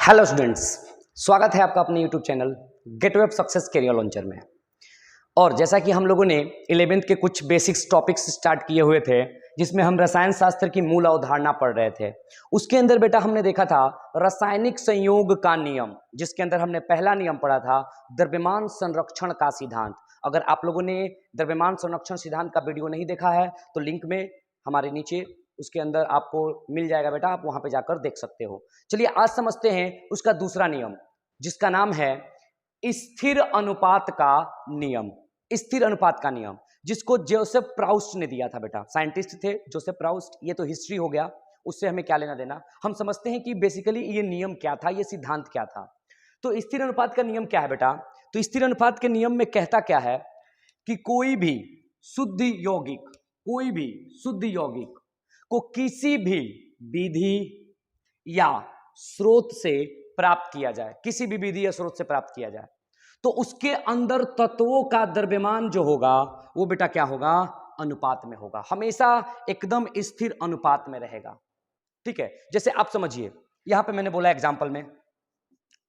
Hello students, स्वागत है आपका अपने YouTube channel gateway of success career launcher में। और जैसा कि हम लोगों ने 11th के कुछ बेसिक्स टॉपिक्स स्टार्ट किए हुए थे, जिसमें हम रसायन शास्त्र की मूल अवधारणा पढ़ रहे थे। उसके अंदर बेटा हमने देखा था रासायनिक संयोग का नियम, जिसके अंदर हमने पहला नियम पढ़ा था द्रव्यमान संरक्षण का सिद्धांत। अगर आप लोगों ने द्रव्यमान संरक्षण सिद्धांत का वीडियो नहीं देखा है तो लिंक में हमारे नीचे उसके अंदर आपको मिल जाएगा बेटा, आप वहां पे जाकर देख सकते हो। चलिए आज समझते हैं उसका दूसरा नियम, जिसका नाम है स्थिर अनुपात का नियम। स्थिर अनुपात का नियम जिसको जोसेफ प्राउस्ट ने दिया था बेटा, साइंटिस्ट थे जोसेफ प्राउस्ट। ये तो हिस्ट्री हो गया, उससे हमें क्या लेना देना। हम समझते हैं कि बेसिकली ये नियम क्या था, ये सिद्धांत क्या था। तो स्थिर अनुपात का नियम क्या है बेटा? तो स्थिर अनुपात के नियम में कहता क्या है कि कोई भी शुद्ध यौगिक को किसी भी विधि या स्रोत से प्राप्त किया जाए, किसी भी विधि या स्रोत से प्राप्त किया जाए, तो उसके अंदर तत्वों का द्रव्यमान जो होगा वो बेटा क्या होगा? अनुपात में होगा, हमेशा एकदम स्थिर अनुपात में रहेगा। ठीक है, जैसे आप समझिए, यहां पे मैंने बोला एग्जाम्पल में,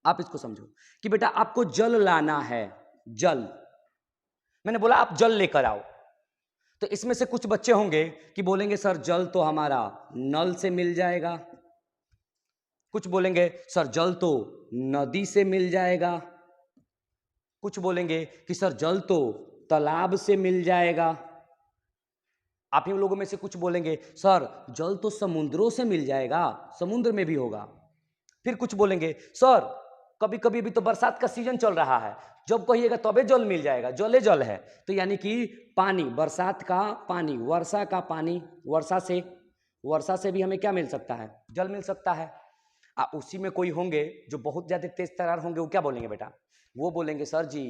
आप इसको समझो कि बेटा आपको जल लाना है। जल, मैंने बोला आप जल लेकर आओ, तो इसमें से कुछ बच्चे होंगे कि बोलेंगे सर जल तो हमारा नल से मिल जाएगा, कुछ बोलेंगे सर जल तो नदी से मिल जाएगा, कुछ बोलेंगे कि सर जल तो तालाब से मिल जाएगा। आप ही लोगों में से कुछ बोलेंगे सर जल तो समुद्रों से मिल जाएगा, समुद्र में भी होगा। फिर कुछ बोलेंगे सर कभी कभी भी तो बरसात का सीजन चल रहा है, जब कहिएगा तबे जल मिल जाएगा, जले जल है। तो यानी कि पानी, बरसात का पानी, वर्षा का पानी, वर्षा से भी हमें क्या मिल सकता है? जल मिल सकता है। उसी में कोई होंगे जो बहुत ज्यादा तेज तरार होंगे, वो क्या बोलेंगे बेटा? वो बोलेंगे सर जी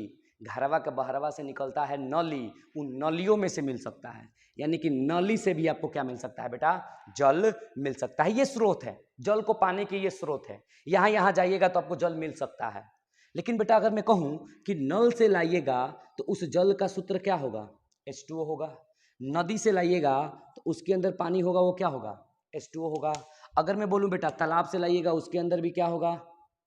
घरवा के बहरवा से निकलता है नली, उन नलियों में से मिल सकता है। यानी कि नली से भी आपको क्या मिल सकता है बेटा? जल मिल सकता है। ये स्रोत है, जल को पाने के ये स्रोत है। यहां यहां जाइएगा तो आपको जल मिल सकता है। लेकिन बेटा अगर मैं कहूं कि नल से लाइएगा तो उस जल का सूत्र क्या होगा? H2O होगा। नदी से लाइएगा तो उसके अंदर पानी होगा, वो क्या होगा? H2O होगा। अगर मैं बोलूं बेटा तालाब से लाइएगा, उसके अंदर भी क्या होगा?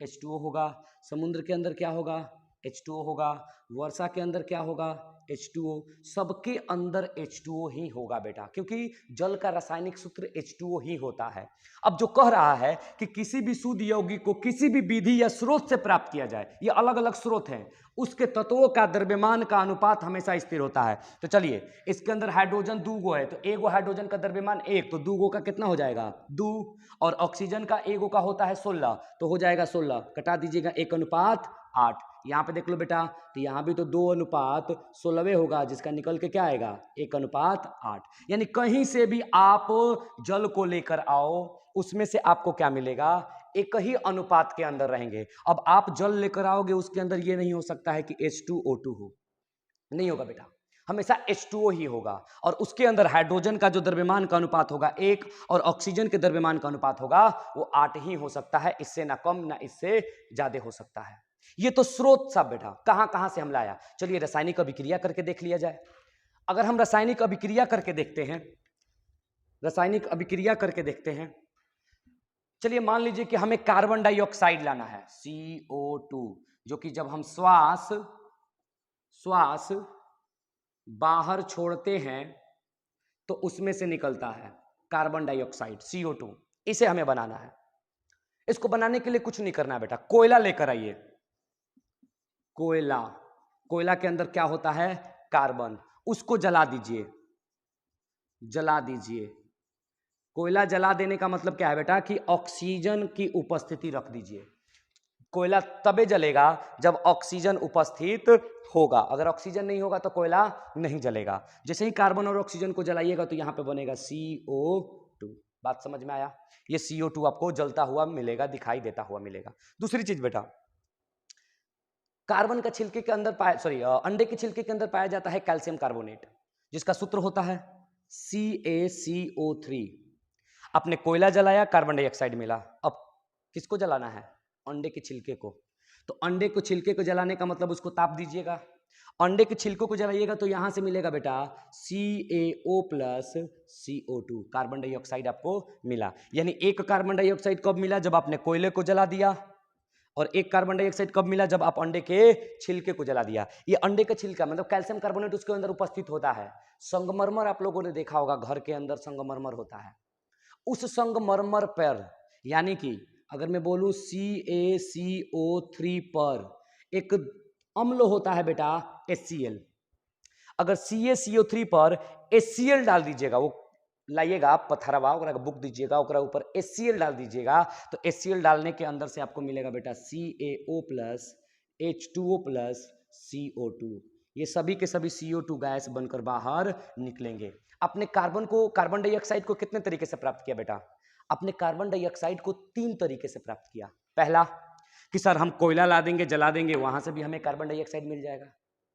H2O होगा। समुद्र के अंदर क्या होगा? H2O होगा। वर्षा के अंदर क्या होगा? H2O। सबके अंदर H2O ही होगा बेटा, क्योंकि जल का रासायनिक सूत्र H2O ही होता है। अब जो कह रहा है कि किसी भी शुद्ध यौगिक को किसी भी विधि या स्रोत से प्राप्त किया जाए, ये अलग अलग स्रोत हैं, उसके तत्वों का द्रव्यमान का अनुपात हमेशा स्थिर होता है। तो चलिए, इसके अंदर हाइड्रोजन 2 है, तो एगो हाइड्रोजन का द्रव्यमान 1, तो 2 का कितना हो जाएगा? 2। और ऑक्सीजन का एगो का होता है 16, तो हो जाएगा 16, कटा दीजिएगा 1:8। यहाँ पे देख लो बेटा, तो यहाँ भी तो 2:16 होगा, जिसका निकल के क्या आएगा? 1:8। यानी कहीं से भी आप जल को लेकर आओ, उसमें से आपको क्या मिलेगा? एक ही अनुपात के अंदर रहेंगे। अब आप जल लेकर आओगे, उसके अंदर ये नहीं हो सकता है कि H2O2 हो, नहीं होगा बेटा, हमेशा H2O ही होगा। और उसके अंदर हाइड्रोजन का जो द्रव्यमान का अनुपात होगा 1, और ऑक्सीजन के द्रव्यमान का अनुपात होगा वो 8 ही हो सकता है, इससे ना कम ना इससे ज्यादा हो सकता है। ये तो स्रोत सब बेटा कहां कहां से हम लाया। चलिए रासायनिक अभिक्रिया करके देख लिया जाए। अगर हम रासायनिक अभिक्रिया करके देखते हैं, रासायनिक अभिक्रिया करके देखते हैं, चलिए मान लीजिए कि हमें कार्बन डाइऑक्साइड लाना है CO2, जो कि जब हम श्वास बाहर छोड़ते हैं तो उसमें से निकलता है कार्बन डाइऑक्साइड CO2। इसे हमें बनाना है। इसको बनाने के लिए कुछ नहीं करना है बेटा, कोयला लेकर आइए। कोयला के अंदर क्या होता है? कार्बन। उसको जला दीजिए, कोयला जला देने का मतलब क्या है बेटा? कि ऑक्सीजन की उपस्थिति रख दीजिए। कोयला तबे जलेगा जब ऑक्सीजन उपस्थित होगा, अगर ऑक्सीजन नहीं होगा तो कोयला नहीं जलेगा। जैसे ही कार्बन और ऑक्सीजन को जलाइएगा तो यहां पे बनेगा CO2। बात समझ में आया? ये CO2 आपको जलता हुआ मिलेगा, दिखाई देता हुआ मिलेगा। दूसरी चीज बेटा, कार्बन का छिलके के अंदर अंडे के छिलके के अंदर पाया जाता है कैल्शियम कार्बोनेट, जिसका सूत्र होता है CaCO3। आपने कोयला जलाया, कार्बन डाइऑक्साइड मिला, अब किसको जलाना है? अंडे के छिलके को। तो अंडे को छिलके को जलाने का मतलब उसको ताप दीजिएगा। अंडे के छिलकों को जलाइएगा तो यहां से मिलेगा बेटा CaO plus CO2, carbon dioxide आपको मिला। यानी एक कार्बन डाइऑक्साइड कब मिला? जब आपने कोयले को जला दिया। और एक कार्बन डाइऑक्साइड कब मिला? जब आप अंडे के छिलके को जला दिया। ये अंडे का छिलका मतलब कैल्शियम कार्बोनेट उसके अंदर उपस्थित होता है। संगमरमर आप लोगों ने देखा होगा, घर के अंदर संगमरमर होता है। उस संगमरमर पर, यानी कि अगर मैं बोलूं CaCO3 पर एक अम्ल होता है बेटा HCl। अगर CaCO3 पर HCl डाल दीजिएगा, वो लाइएगा पत्थरवा ओकरा बुक दीजिएगा, ओकरा ऊपर HCl डाल दीजिएगा, तो HCl डालने के अंदर से आपको मिलेगा बेटा CaO plus H2O plus CO2। ये सभी के सभी CO2 गैस बनकर बाहर निकलेंगे। अपने कार्बन को, कार्बन डाइऑक्साइड को कितने तरीके से प्राप्त किया बेटा? अपने कार्बन डाइऑक्साइड को 3 तरीके से प्राप्त किया। पहला कि सर हम कोयला ला देंगे, जला देंगे, वहां से भी हमें कार्बन डाइऑक्साइड मिल जाएगा।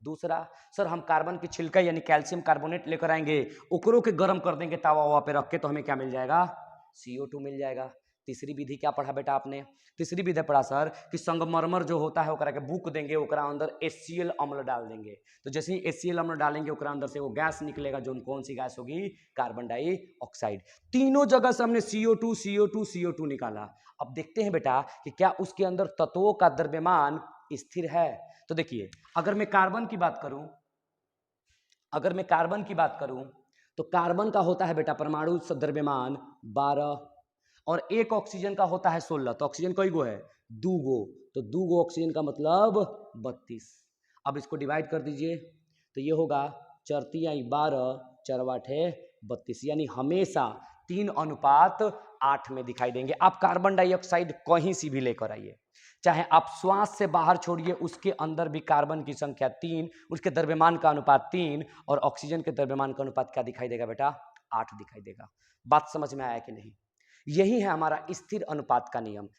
दूसरा, सर हम कार्बन की छिलका यानी कैल्शियम कार्बोनेट लेकर आएंगे, ओकरों के गर्म कर देंगे तावा वावा पे रख के, तो हमें क्या मिल जाएगा? CO2 मिल जाएगा। तीसरी विधि क्या पढ़ा बेटा आपने? तीसरी विधि पढ़ा सर कि संगमरमर जो होता है ओकरा के बुक देंगे, ओकरा अंदर HCl अम्ल डाल देंगे, तो जैसे ही HCl अम्ल डालेंगे ओकरा अंदर से वो गैस निकलेगा, जो कौन सी गैस होगी? Carbon dioxide. तीनों जगह से हमने CO2 CO2 CO2 निकाला। अब देखते हैं बेटा कि क्या उसके अंदर तत्वों का द्रव्यमान स्थिर है। तो देखिए, अगर मैं कार्बन की बात करूं, तो कार्बन का होता है बेटा परमाणु द्रव्यमान 12 और एक ऑक्सीजन का होता है 16। तो ऑक्सीजन कई गो है? 2 गो। तो 2 गो ऑक्सीजन का मतलब 32। अब इसको डिवाइड कर दीजिए, तो ये होगा 4 तिहाई 12, 4 आठे 32, यानी हमेशा 3:8 में दिखाई देंगे। आप कार्बन डाइऑक्साइड कहीं से भी लेकर आइए, चाहे आप श्वास से बाहर छोड़िए, उसके अंदर भी कार्बन की संख्या 3, उसके द्रव्यमान का अनुपात 3, और ऑक्सीजन के द्रव्यमान का अनुपात क्या दिखाई देगा बेटा? 8 दिखाई देगा। बात समझ में आया कि नहीं? यही है हमारा स्थिर अनुपात का नियम।